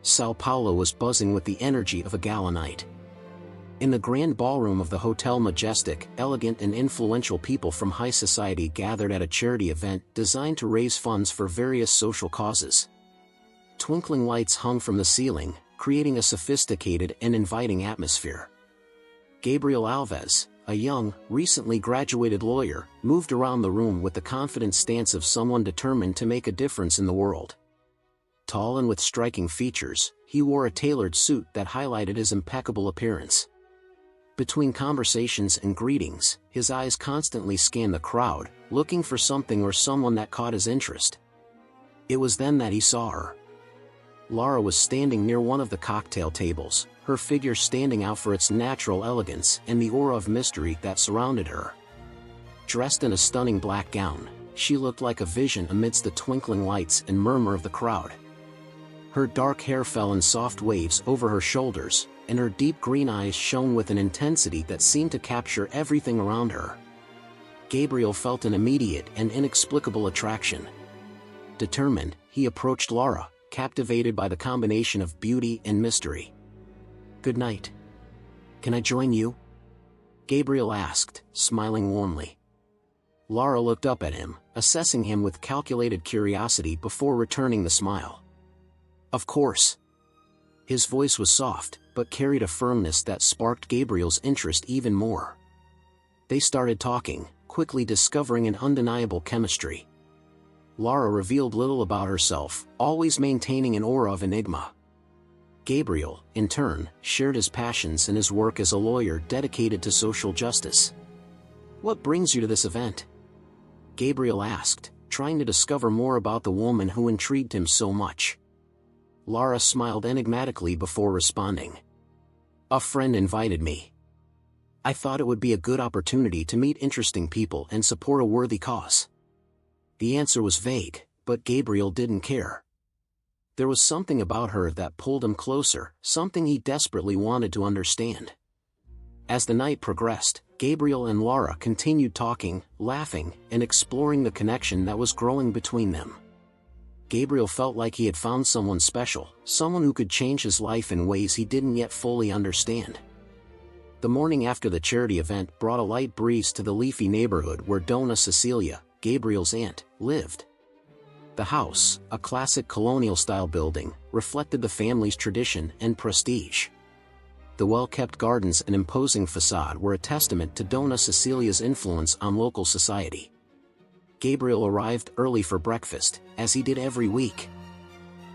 Sao Paulo was buzzing with the energy of a gala night. In the grand ballroom of the Hotel Majestic, elegant and influential people from high society gathered at a charity event designed to raise funds for various social causes. Twinkling lights hung from the ceiling, creating a sophisticated and inviting atmosphere. Gabriel Alves, a young, recently graduated lawyer, moved around the room with the confident stance of someone determined to make a difference in the world. Tall and with striking features, he wore a tailored suit that highlighted his impeccable appearance. Between conversations and greetings, his eyes constantly scanned the crowd, looking for something or someone that caught his interest. It was then that he saw her. Lara was standing near one of the cocktail tables, her figure standing out for its natural elegance and the aura of mystery that surrounded her. Dressed in a stunning black gown, she looked like a vision amidst the twinkling lights and murmur of the crowd. Her dark hair fell in soft waves over her shoulders, and her deep green eyes shone with an intensity that seemed to capture everything around her. Gabriel felt an immediate and inexplicable attraction. Determined, he approached Lara, captivated by the combination of beauty and mystery. "Good night. Can I join you?" Gabriel asked, smiling warmly. Lara looked up at him, assessing him with calculated curiosity before returning the smile. "Of course." His voice was soft, but carried a firmness that sparked Gabriel's interest even more. They started talking, quickly discovering an undeniable chemistry. Lara revealed little about herself, always maintaining an aura of enigma. Gabriel, in turn, shared his passions and his work as a lawyer dedicated to social justice. "What brings you to this event?" Gabriel asked, trying to discover more about the woman who intrigued him so much. Lara smiled enigmatically before responding. "A friend invited me. I thought it would be a good opportunity to meet interesting people and support a worthy cause." The answer was vague, but Gabriel didn't care. There was something about her that pulled him closer, something he desperately wanted to understand. As the night progressed, Gabriel and Lara continued talking, laughing, and exploring the connection that was growing between them. Gabriel felt like he had found someone special, someone who could change his life in ways he didn't yet fully understand. The morning after the charity event brought a light breeze to the leafy neighborhood where Dona Cecilia, Gabriel's aunt, lived. The house, a classic colonial-style building, reflected the family's tradition and prestige. The well-kept gardens and imposing facade were a testament to Dona Cecilia's influence on local society. Gabriel arrived early for breakfast, as he did every week.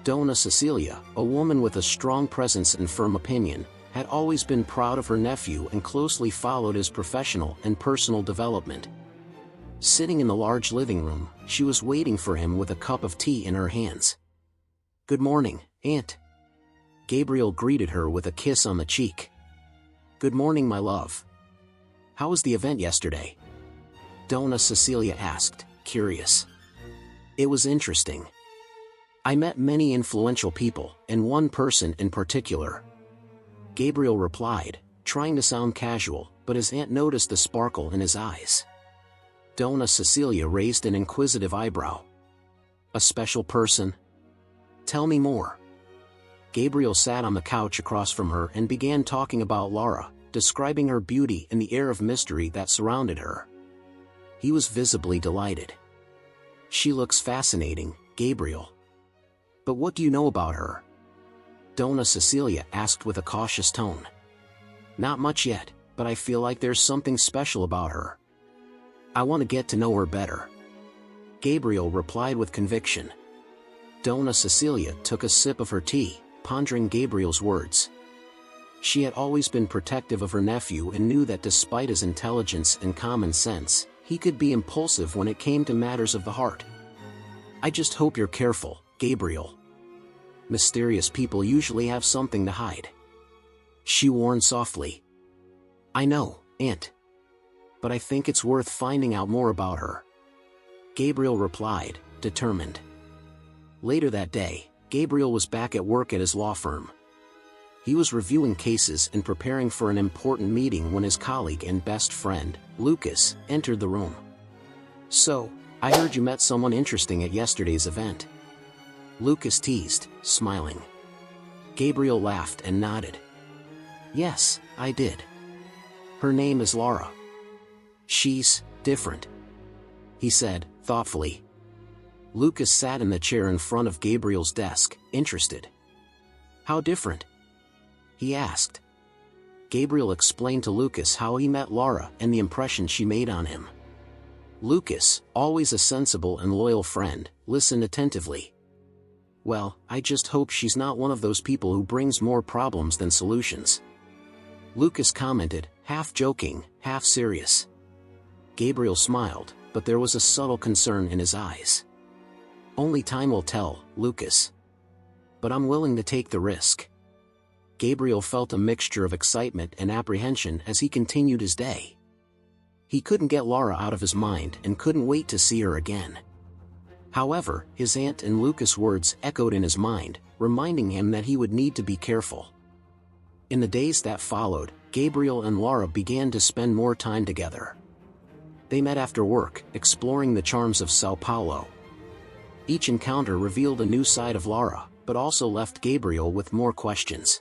Dona Cecilia, a woman with a strong presence and firm opinion, had always been proud of her nephew and closely followed his professional and personal development. Sitting in the large living room, she was waiting for him with a cup of tea in her hands. "Good morning, Aunt." Gabriel greeted her with a kiss on the cheek. "Good morning, my love. How was the event yesterday?" Dona Cecilia asked, curious. "It was interesting. I met many influential people, and one person in particular." Gabriel replied, trying to sound casual, but his aunt noticed the sparkle in his eyes. Dona Cecilia raised an inquisitive eyebrow. "A special person? Tell me more." Gabriel sat on the couch across from her and began talking about Lara, describing her beauty and the air of mystery that surrounded her. He was visibly delighted. "She looks fascinating, Gabriel. But what do you know about her?" Dona Cecilia asked with a cautious tone. "Not much yet, but I feel like there's something special about her. I want to get to know her better." Gabriel replied with conviction. Dona Cecilia took a sip of her tea, pondering Gabriel's words. She had always been protective of her nephew and knew that despite his intelligence and common sense, he could be impulsive when it came to matters of the heart. "I just hope you're careful, Gabriel. Mysterious people usually have something to hide," she warned softly. "I know, Aunt. But I think it's worth finding out more about her," Gabriel replied, determined. Later that day, Gabriel was back at work at his law firm. He was reviewing cases and preparing for an important meeting when his colleague and best friend, Lucas, entered the room. "So, I heard you met someone interesting at yesterday's event," Lucas teased, smiling. Gabriel laughed and nodded. Yes, I did. Her name is Lara. She's different, he said, thoughtfully. Lucas sat in the chair in front of Gabriel's desk, interested. How different? He asked. Gabriel explained to Lucas how he met Lara and the impression she made on him. Lucas, always a sensible and loyal friend, listened attentively. Well, I just hope she's not one of those people who brings more problems than solutions, Lucas commented, half joking, half serious. Gabriel smiled, but there was a subtle concern in his eyes. Only time will tell, Lucas. But I'm willing to take the risk. Gabriel felt a mixture of excitement and apprehension as he continued his day. He couldn't get Lara out of his mind and couldn't wait to see her again. However, his aunt and Lucas' words echoed in his mind, reminding him that he would need to be careful. In the days that followed, Gabriel and Lara began to spend more time together. They met after work, exploring the charms of Sao Paulo. Each encounter revealed a new side of Lara, but also left Gabriel with more questions.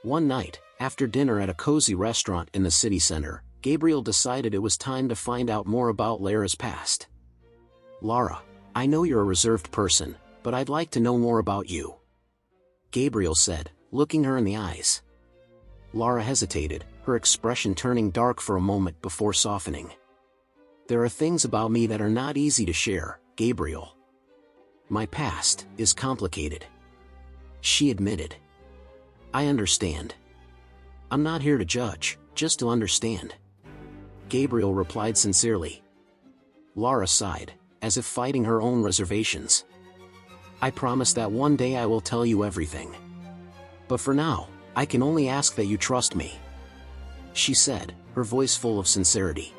One night, after dinner at a cozy restaurant in the city center, Gabriel decided it was time to find out more about Lara's past. Lara, I know you're a reserved person, but I'd like to know more about you, Gabriel said, looking her in the eyes. Lara hesitated, her expression turning dark for a moment before softening. There are things about me that are not easy to share, Gabriel. My past is complicated, she admitted. I understand. I'm not here to judge, just to understand, Gabriel replied sincerely. Lara sighed, as if fighting her own reservations. I promise that one day I will tell you everything. But for now, I can only ask that you trust me, she said, her voice full of sincerity.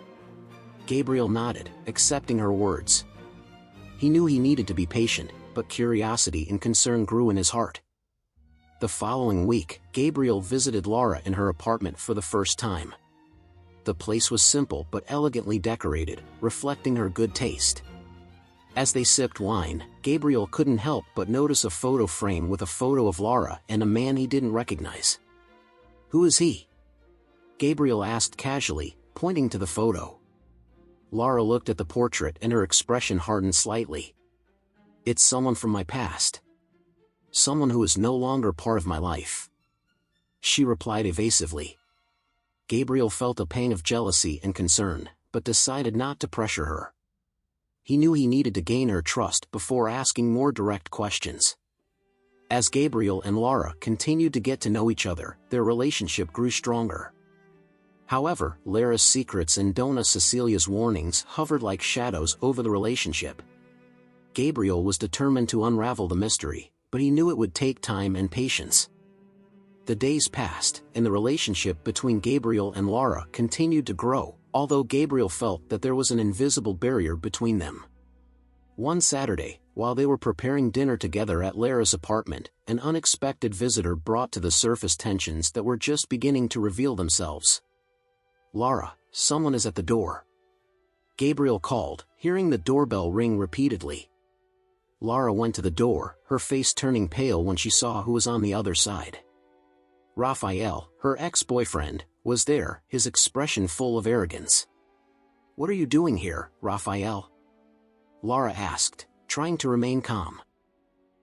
Gabriel nodded, accepting her words. He knew he needed to be patient, but curiosity and concern grew in his heart. The following week, Gabriel visited Lara in her apartment for the first time. The place was simple but elegantly decorated, reflecting her good taste. As they sipped wine, Gabriel couldn't help but notice a photo frame with a photo of Lara and a man he didn't recognize. Who is he? Gabriel asked casually, pointing to the photo. Lara looked at the portrait and her expression hardened slightly. It's someone from my past. Someone who is no longer part of my life, she replied evasively. Gabriel felt a pang of jealousy and concern, but decided not to pressure her. He knew he needed to gain her trust before asking more direct questions. As Gabriel and Lara continued to get to know each other, their relationship grew stronger. However, Lara's secrets and Dona Cecilia's warnings hovered like shadows over the relationship. Gabriel was determined to unravel the mystery, but he knew it would take time and patience. The days passed, and the relationship between Gabriel and Lara continued to grow, although Gabriel felt that there was an invisible barrier between them. One Saturday, while they were preparing dinner together at Lara's apartment, an unexpected visitor brought to the surface tensions that were just beginning to reveal themselves. Lara, someone is at the door, Gabriel called, hearing the doorbell ring repeatedly. Lara went to the door, her face turning pale when she saw who was on the other side. Raphael, her ex-boyfriend, was there, his expression full of arrogance. What are you doing here, Raphael? Lara asked, trying to remain calm.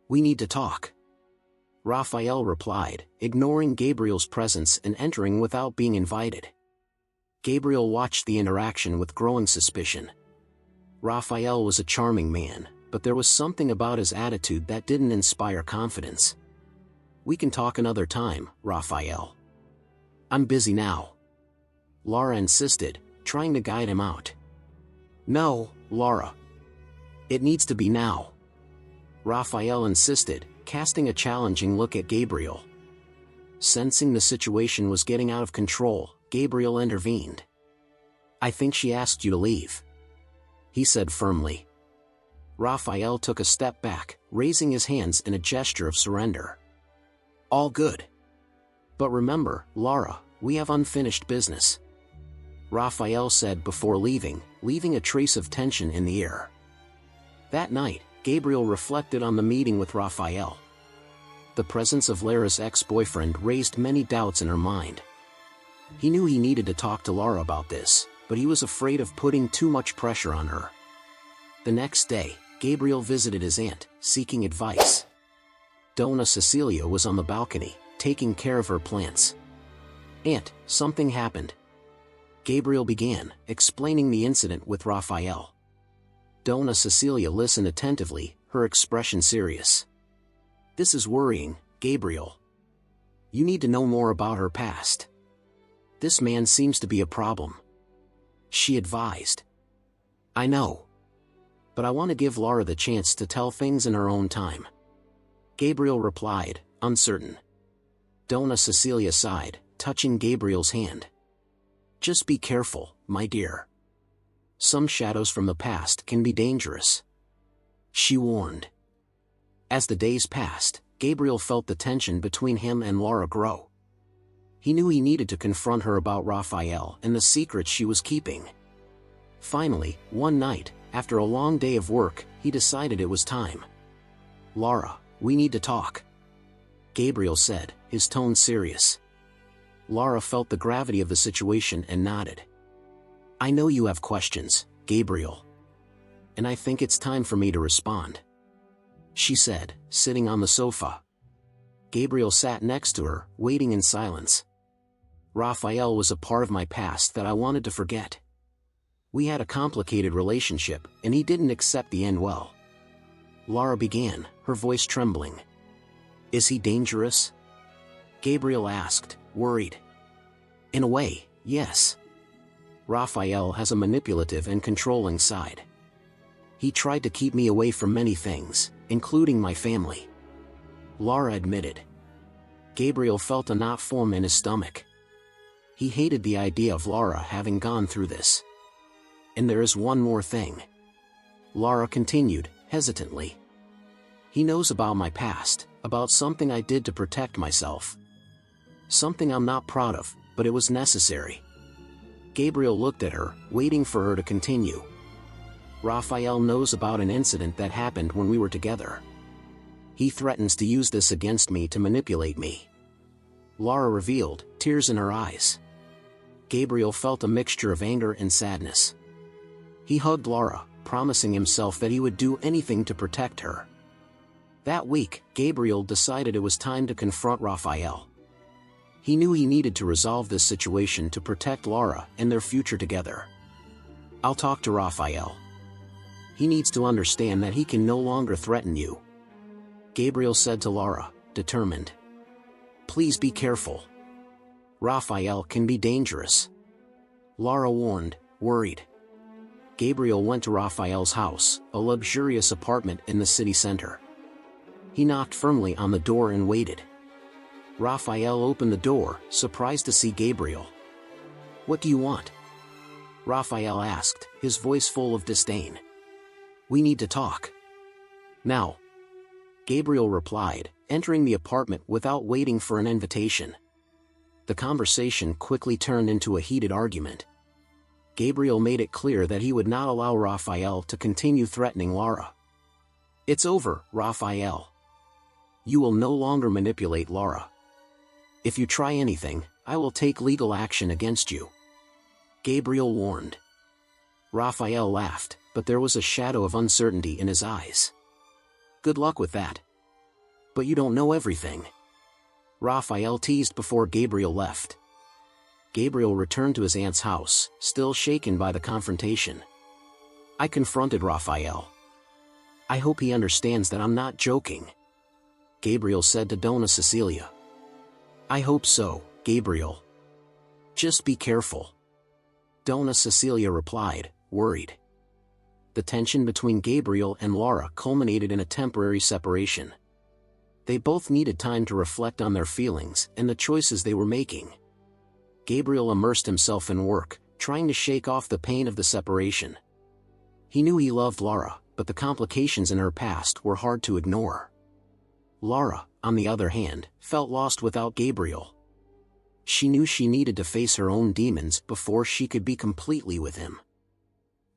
We need to talk, Raphael replied, ignoring Gabriel's presence and entering without being invited. Gabriel watched the interaction with growing suspicion. Raphael was a charming man, but there was something about his attitude that didn't inspire confidence. We can talk another time, Raphael. I'm busy now, Lara insisted, trying to guide him out. No, Lara. It needs to be now, Raphael insisted, casting a challenging look at Gabriel. Sensing the situation was getting out of control, Gabriel intervened. I think she asked you to leave, he said firmly. Raphael took a step back, raising his hands in a gesture of surrender. All good. But remember, Lara, we have unfinished business, Raphael said before leaving a trace of tension in the air. That night, Gabriel reflected on the meeting with Raphael. The presence of Lara's ex-boyfriend raised many doubts in her mind. He knew he needed to talk to Lara about this, but he was afraid of putting too much pressure on her. The next day, Gabriel visited his aunt, seeking advice. Donna Cecilia was on the balcony, taking care of her plants. "Aunt, something happened," Gabriel began, explaining the incident with Raphael. Donna Cecilia listened attentively, her expression serious. "This is worrying, Gabriel. You need to know more about her past. This man seems to be a problem," she advised. "I know. But I want to give Lara the chance to tell things in her own time," Gabriel replied, uncertain. Donna Cecilia sighed, touching Gabriel's hand. "Just be careful, my dear. Some shadows from the past can be dangerous," she warned. As the days passed, Gabriel felt the tension between him and Lara grow. He knew he needed to confront her about Raphael and the secrets she was keeping. Finally, one night, after a long day of work, he decided it was time. "Lara, we need to talk," Gabriel said, his tone serious. Lara felt the gravity of the situation and nodded. "I know you have questions, Gabriel. And I think it's time for me to respond," she said, sitting on the sofa. Gabriel sat next to her, waiting in silence. "Raphael was a part of my past that I wanted to forget. We had a complicated relationship, and he didn't accept the end well," Lara began, her voice trembling. "Is he dangerous?" Gabriel asked, worried. "In a way, yes. Raphael has a manipulative and controlling side. He tried to keep me away from many things, including my family," Lara admitted. Gabriel felt a knot form in his stomach. He hated the idea of Lara having gone through this. "And there is one more thing," Lara continued, hesitantly. "He knows about my past, about something I did to protect myself. Something I'm not proud of, but it was necessary." Gabriel looked at her, waiting for her to continue. "Raphael knows about an incident that happened when we were together. He threatens to use this against me to manipulate me," Lara revealed, tears in her eyes. Gabriel felt a mixture of anger and sadness. He hugged Lara, promising himself that he would do anything to protect her. That week, Gabriel decided it was time to confront Raphael. He knew he needed to resolve this situation to protect Lara and their future together. "I'll talk to Raphael. He needs to understand that he can no longer threaten you," Gabriel said to Lara, determined. "Please be careful. Raphael can be dangerous," Lara warned, worried. Gabriel went to Raphael's house, a luxurious apartment in the city center. He knocked firmly on the door and waited. Raphael opened the door, surprised to see Gabriel. "What do you want?" Raphael asked, his voice full of disdain. "We need to talk. Now," Gabriel replied, entering the apartment without waiting for an invitation. The conversation quickly turned into a heated argument. Gabriel made it clear that he would not allow Raphael to continue threatening Lara. "It's over, Raphael. You will no longer manipulate Lara. If you try anything, I will take legal action against you," Gabriel warned. Raphael laughed, but there was a shadow of uncertainty in his eyes. "Good luck with that. But you don't know everything," Raphael teased before Gabriel left. Gabriel returned to his aunt's house, still shaken by the confrontation. "I confronted Raphael. I hope he understands that I'm not joking," Gabriel said to Donna Cecilia. "I hope so, Gabriel. Just be careful," Donna Cecilia replied, worried. The tension between Gabriel and Lara culminated in a temporary separation. They both needed time to reflect on their feelings and the choices they were making. Gabriel immersed himself in work, trying to shake off the pain of the separation. He knew he loved Lara, but the complications in her past were hard to ignore. Lara, on the other hand, felt lost without Gabriel. She knew she needed to face her own demons before she could be completely with him.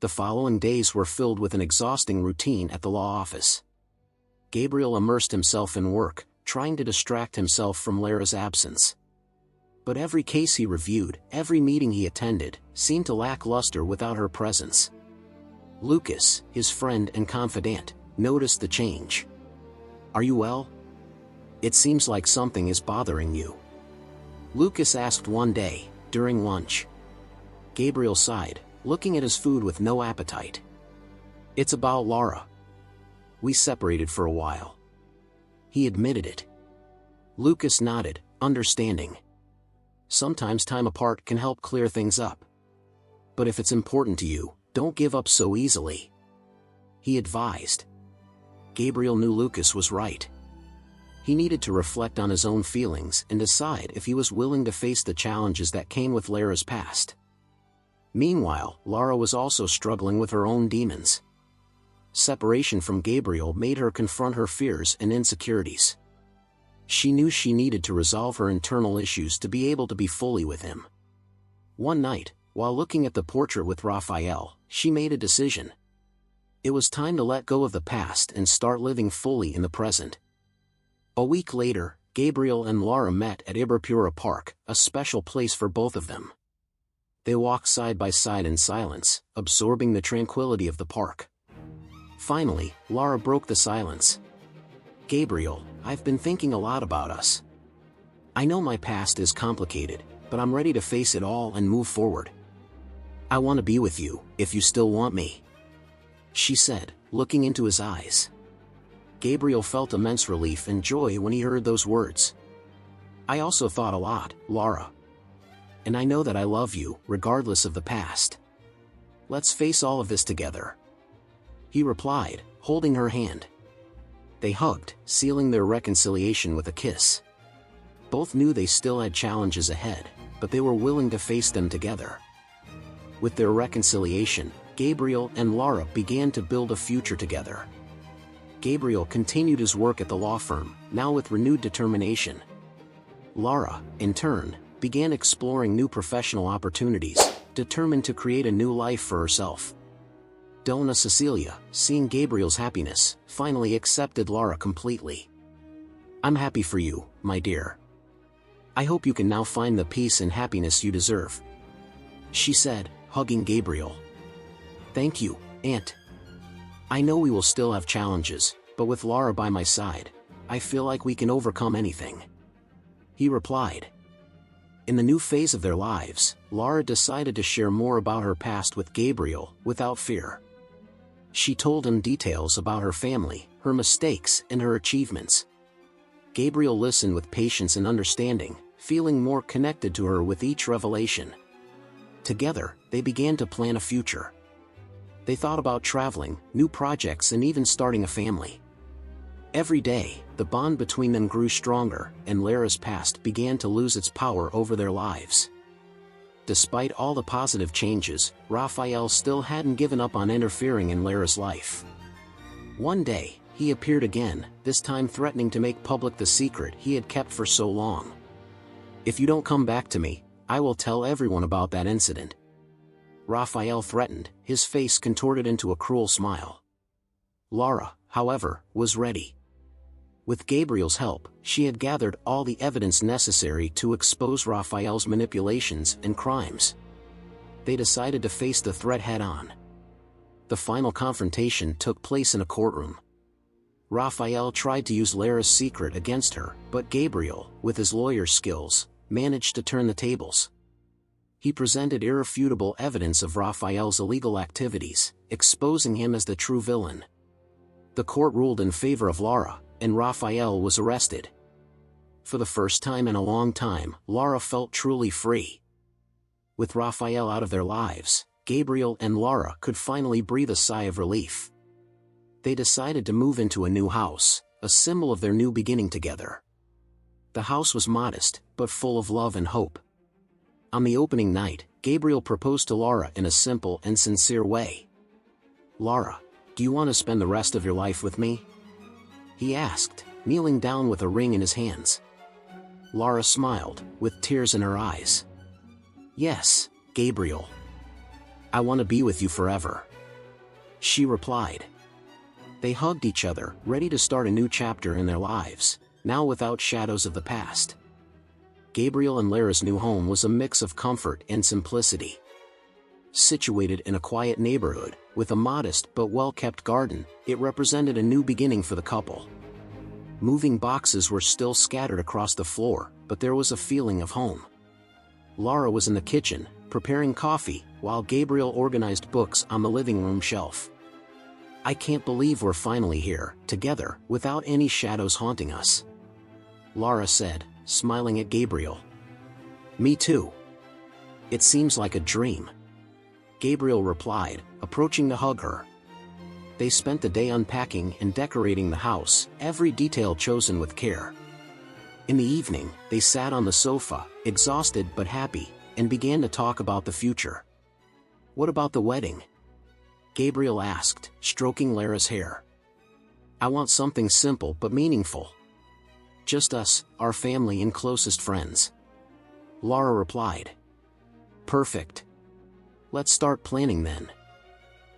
The following days were filled with an exhausting routine at the law office. Gabriel immersed himself in work, trying to distract himself from Lara's absence. But every case he reviewed, every meeting he attended, seemed to lack luster without her presence. Lucas, his friend and confidant, noticed the change. "Are you well? It seems like something is bothering you," Lucas asked one day, during lunch. Gabriel sighed, looking at his food with no appetite. "It's about Lara. We separated for a while." He admitted it. Lucas nodded, understanding. Sometimes time apart can help clear things up. "But if it's important to you, don't give up so easily," he advised. Gabriel knew Lucas was right. He needed to reflect on his own feelings and decide if he was willing to face the challenges that came with Lara's past. Meanwhile, Lara was also struggling with her own demons. Separation from Gabriel made her confront her fears and insecurities. She knew she needed to resolve her internal issues to be able to be fully with him. One night, while looking at the portrait with Raphael, she made a decision. It was time to let go of the past and start living fully in the present. A week later, Gabriel and Lara met at Iberpura Park, a special place for both of them. They walked side by side in silence, absorbing the tranquility of the park. Finally, Lara broke the silence. "Gabriel, I've been thinking a lot about us. I know my past is complicated, but I'm ready to face it all and move forward. I want to be with you, if you still want me," she said, looking into his eyes. Gabriel felt immense relief and joy when he heard those words. "I also thought a lot, Lara. And I know that I love you, regardless of the past. Let's face all of this together," he replied, holding her hand. They hugged, sealing their reconciliation with a kiss. Both knew they still had challenges ahead, but they were willing to face them together. With their reconciliation, Gabriel and Lara began to build a future together. Gabriel continued his work at the law firm, now with renewed determination. Lara, in turn, began exploring new professional opportunities, determined to create a new life for herself. Donna Cecilia, seeing Gabriel's happiness, finally accepted Lara completely. "I'm happy for you, my dear. I hope you can now find the peace and happiness you deserve," she said, hugging Gabriel. "Thank you, Aunt. I know we will still have challenges, but with Lara by my side, I feel like we can overcome anything," he replied. In the new phase of their lives, Lara decided to share more about her past with Gabriel, without fear. She told him details about her family, her mistakes, and her achievements. Gabriel listened with patience and understanding, feeling more connected to her with each revelation. Together, they began to plan a future. They thought about traveling, new projects, and even starting a family. Every day, the bond between them grew stronger, and Lara's past began to lose its power over their lives. Despite all the positive changes, Raphael still hadn't given up on interfering in Lara's life. One day, he appeared again, this time threatening to make public the secret he had kept for so long. "If you don't come back to me, I will tell everyone about that incident," Raphael threatened, his face contorted into a cruel smile. Lara, however, was ready. With Gabriel's help, she had gathered all the evidence necessary to expose Raphael's manipulations and crimes. They decided to face the threat head-on. The final confrontation took place in a courtroom. Raphael tried to use Lara's secret against her, but Gabriel, with his lawyer's skills, managed to turn the tables. He presented irrefutable evidence of Raphael's illegal activities, exposing him as the true villain. The court ruled in favor of Lara, and Raphael was arrested. For the first time in a long time, Lara felt truly free. With Raphael out of their lives, Gabriel and Lara could finally breathe a sigh of relief. They decided to move into a new house, a symbol of their new beginning together. The house was modest, but full of love and hope. On the opening night, Gabriel proposed to Lara in a simple and sincere way. "Lara, do you want to spend the rest of your life with me?" he asked, kneeling down with a ring in his hands. Lara smiled, with tears in her eyes. "Yes, Gabriel. I want to be with you forever," she replied. They hugged each other, ready to start a new chapter in their lives. now without shadows of the past. Gabriel and Lara's new home was a mix of comfort and simplicity. Situated in a quiet neighborhood, with a modest but well-kept garden, it represented a new beginning for the couple. Moving boxes were still scattered across the floor, but there was a feeling of home. Lara was in the kitchen, preparing coffee, while Gabriel organized books on the living room shelf. "I can't believe we're finally here, together, without any shadows haunting us," Lara said, smiling at Gabriel. "Me too. It seems like a dream," Gabriel replied, approaching to hug her. They spent the day unpacking and decorating the house, every detail chosen with care. In the evening, they sat on the sofa, exhausted but happy, and began to talk about the future. "What about the wedding?" Gabriel asked, stroking Lara's hair. "I want something simple but meaningful. Just us, our family and closest friends," Lara replied. "Perfect. Let's start planning then,"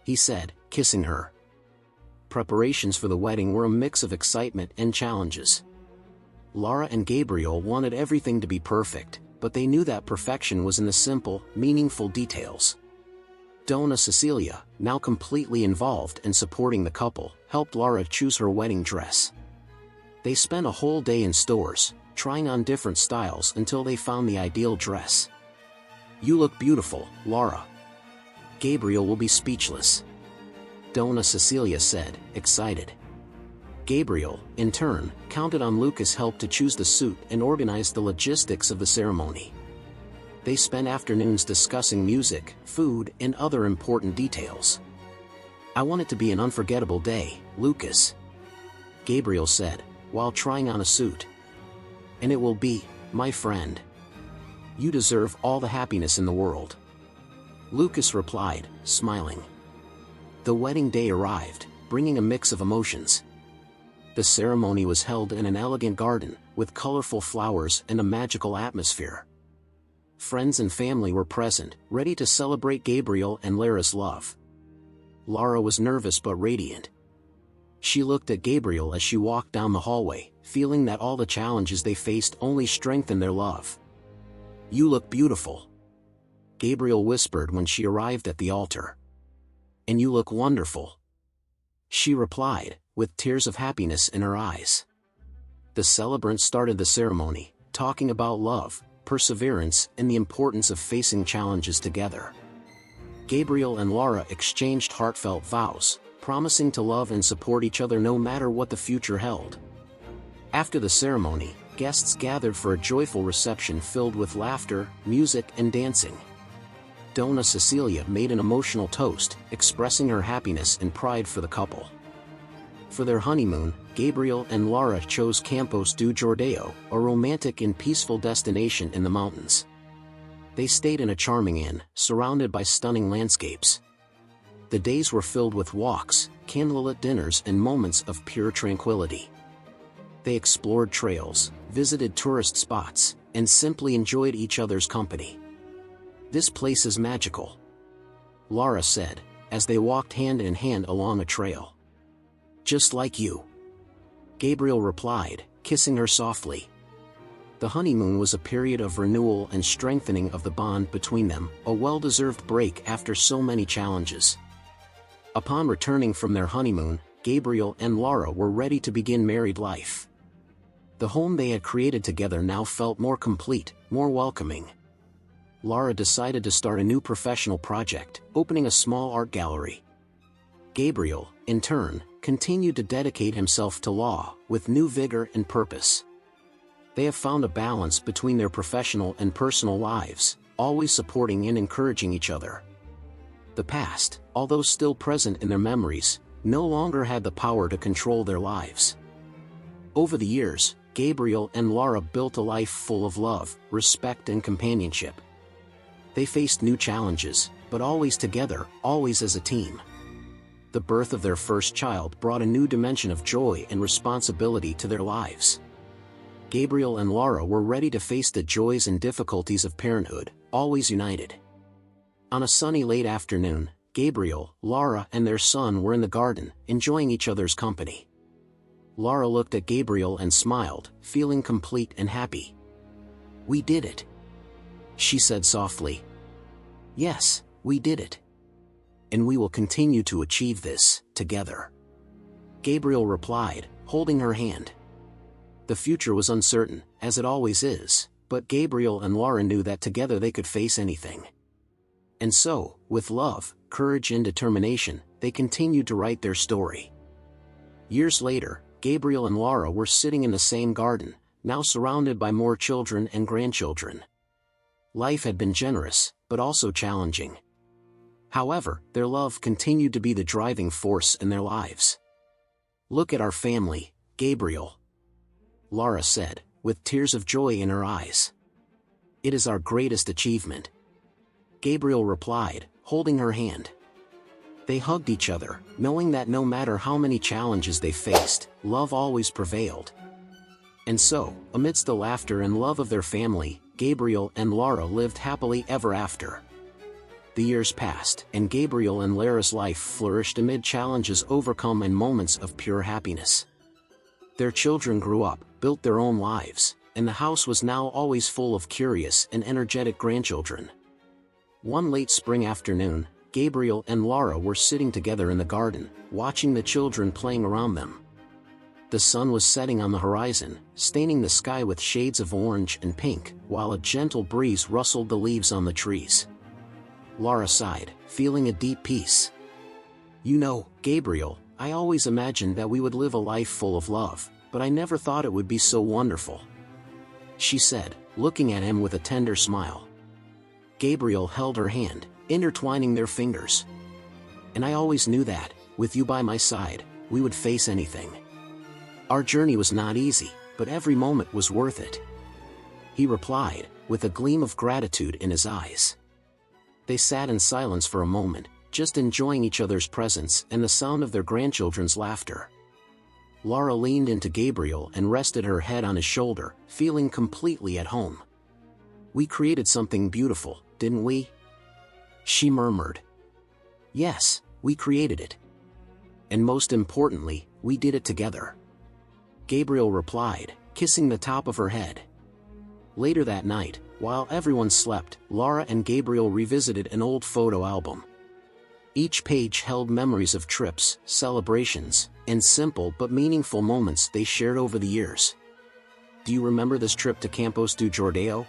he said, kissing her. Preparations for the wedding were a mix of excitement and challenges. Lara and Gabriel wanted everything to be perfect, but they knew that perfection was in the simple, meaningful details. Donna Cecilia, now completely involved and supporting the couple, helped Lara choose her wedding dress. They spent a whole day in stores, trying on different styles until they found the ideal dress. "You look beautiful, Lara." "Gabriel will be speechless," Donna Cecilia said, excited. Gabriel, in turn, counted on Lucas' help to choose the suit and organize the logistics of the ceremony. They spent afternoons discussing music, food, and other important details. "I want it to be an unforgettable day, Lucas," Gabriel said, while trying on a suit. "And it will be, my friend. You deserve all the happiness in the world," Lucas replied, smiling. The wedding day arrived, bringing a mix of emotions. The ceremony was held in an elegant garden, with colorful flowers and a magical atmosphere. Friends and family were present, ready to celebrate Gabriel and Lara's love. Lara was nervous but radiant. She looked at Gabriel as she walked down the hallway, feeling that all the challenges they faced only strengthened their love. "You look beautiful," Gabriel whispered when she arrived at the altar. "And you look wonderful," she replied, with tears of happiness in her eyes. The celebrants started the ceremony, talking about love, perseverance, and the importance of facing challenges together. Gabriel and Lara exchanged heartfelt vows, promising to love and support each other no matter what the future held. After the ceremony, guests gathered for a joyful reception filled with laughter, music, and dancing. Donna Cecilia made an emotional toast, expressing her happiness and pride for the couple. For their honeymoon, Gabriel and Lara chose Campos do Jordão, a romantic and peaceful destination in the mountains. They stayed in a charming inn, surrounded by stunning landscapes. The days were filled with walks, candlelit dinners, and moments of pure tranquility. They explored trails, visited tourist spots, and simply enjoyed each other's company. "This place is magical," Lara said, as they walked hand in hand along a trail. "Just like you," Gabriel replied, kissing her softly. The honeymoon was a period of renewal and strengthening of the bond between them, a well-deserved break after so many challenges. Upon returning from their honeymoon, Gabriel and Lara were ready to begin married life. The home they had created together now felt more complete, more welcoming. Lara decided to start a new professional project, opening a small art gallery. Gabriel, in turn, continued to dedicate himself to law, with new vigor and purpose. They have found a balance between their professional and personal lives, always supporting and encouraging each other. The past, although still present in their memories, no longer had the power to control their lives. Over the years, Gabriel and Lara built a life full of love, respect, and companionship. They faced new challenges, but always together, always as a team. The birth of their first child brought a new dimension of joy and responsibility to their lives. Gabriel and Lara were ready to face the joys and difficulties of parenthood, always united. On a sunny late afternoon, Gabriel, Lara, and their son were in the garden, enjoying each other's company. Lara looked at Gabriel and smiled, feeling complete and happy. "We did it," she said softly. "Yes, we did it. And we will continue to achieve this, together," Gabriel replied, holding her hand. The future was uncertain, as it always is, but Gabriel and Lara knew that together they could face anything. And so, with love, courage and determination, they continued to write their story. Years later, Gabriel and Lara were sitting in the same garden, now surrounded by more children and grandchildren. Life had been generous, but also challenging. However, their love continued to be the driving force in their lives. "Look at our family, Gabriel," Lara said, with tears of joy in her eyes. "It is our greatest achievement," Gabriel replied, holding her hand. They hugged each other, knowing that no matter how many challenges they faced, love always prevailed. And so, amidst the laughter and love of their family, Gabriel and Lara lived happily ever after. The years passed, and Gabriel and Lara's life flourished amid challenges overcome and moments of pure happiness. Their children grew up, built their own lives, and the house was now always full of curious and energetic grandchildren. One late spring afternoon, Gabriel and Lara were sitting together in the garden, watching the children playing around them. The sun was setting on the horizon, staining the sky with shades of orange and pink, while a gentle breeze rustled the leaves on the trees. Lara sighed, feeling a deep peace. "You know, Gabriel, I always imagined that we would live a life full of love, but I never thought it would be so wonderful," she said, looking at him with a tender smile. Gabriel held her hand, intertwining their fingers. "And I always knew that, with you by my side, we would face anything. Our journey was not easy, but every moment was worth it," he replied, with a gleam of gratitude in his eyes. They sat in silence for a moment, just enjoying each other's presence and the sound of their grandchildren's laughter. Lara leaned into Gabriel and rested her head on his shoulder, feeling completely at home. "We created something beautiful, didn't we?" she murmured. "Yes, we created it. And most importantly, we did it together," Gabriel replied, kissing the top of her head. Later that night, while everyone slept, Lara and Gabriel revisited an old photo album. Each page held memories of trips, celebrations, and simple but meaningful moments they shared over the years. "Do you remember this trip to Campos do Jordão?"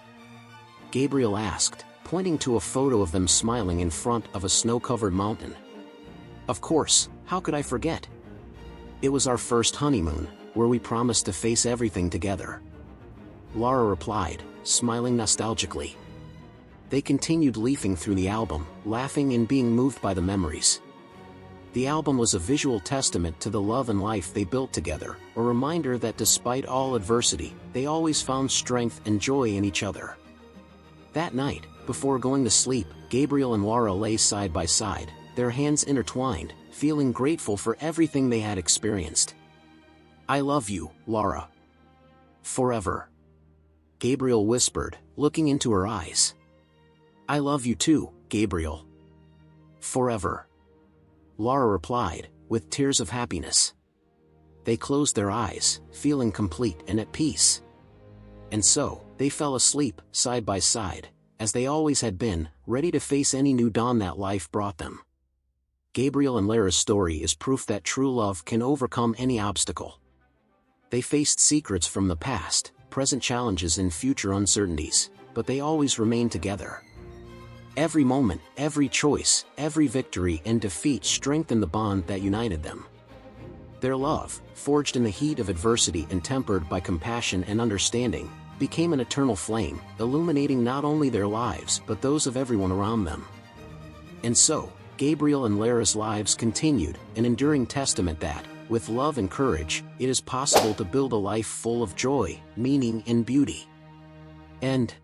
Gabriel asked, pointing to a photo of them smiling in front of a snow-covered mountain. "Of course, how could I forget? It was our first honeymoon, where we promised to face everything together," Lara replied, smiling nostalgically. They continued leafing through the album, laughing and being moved by the memories. The album was a visual testament to the love and life they built together, a reminder that despite all adversity, they always found strength and joy in each other. That night, before going to sleep, Gabriel and Lara lay side by side, their hands intertwined, feeling grateful for everything they had experienced. "I love you, Lara. Forever," Gabriel whispered, looking into her eyes. "I love you too, Gabriel. Forever," Lara replied, with tears of happiness. They closed their eyes, feeling complete and at peace. And so, they fell asleep, side by side, as they always had been, ready to face any new dawn that life brought them. Gabriel and Lara's story is proof that true love can overcome any obstacle. They faced secrets from the past, present challenges and future uncertainties, but they always remained together. Every moment, every choice, every victory and defeat strengthened the bond that united them. Their love, forged in the heat of adversity and tempered by compassion and understanding, became an eternal flame, illuminating not only their lives but those of everyone around them. And so, Gabriel and Lara's lives continued, an enduring testament that, with love and courage, it is possible to build a life full of joy, meaning and beauty. End.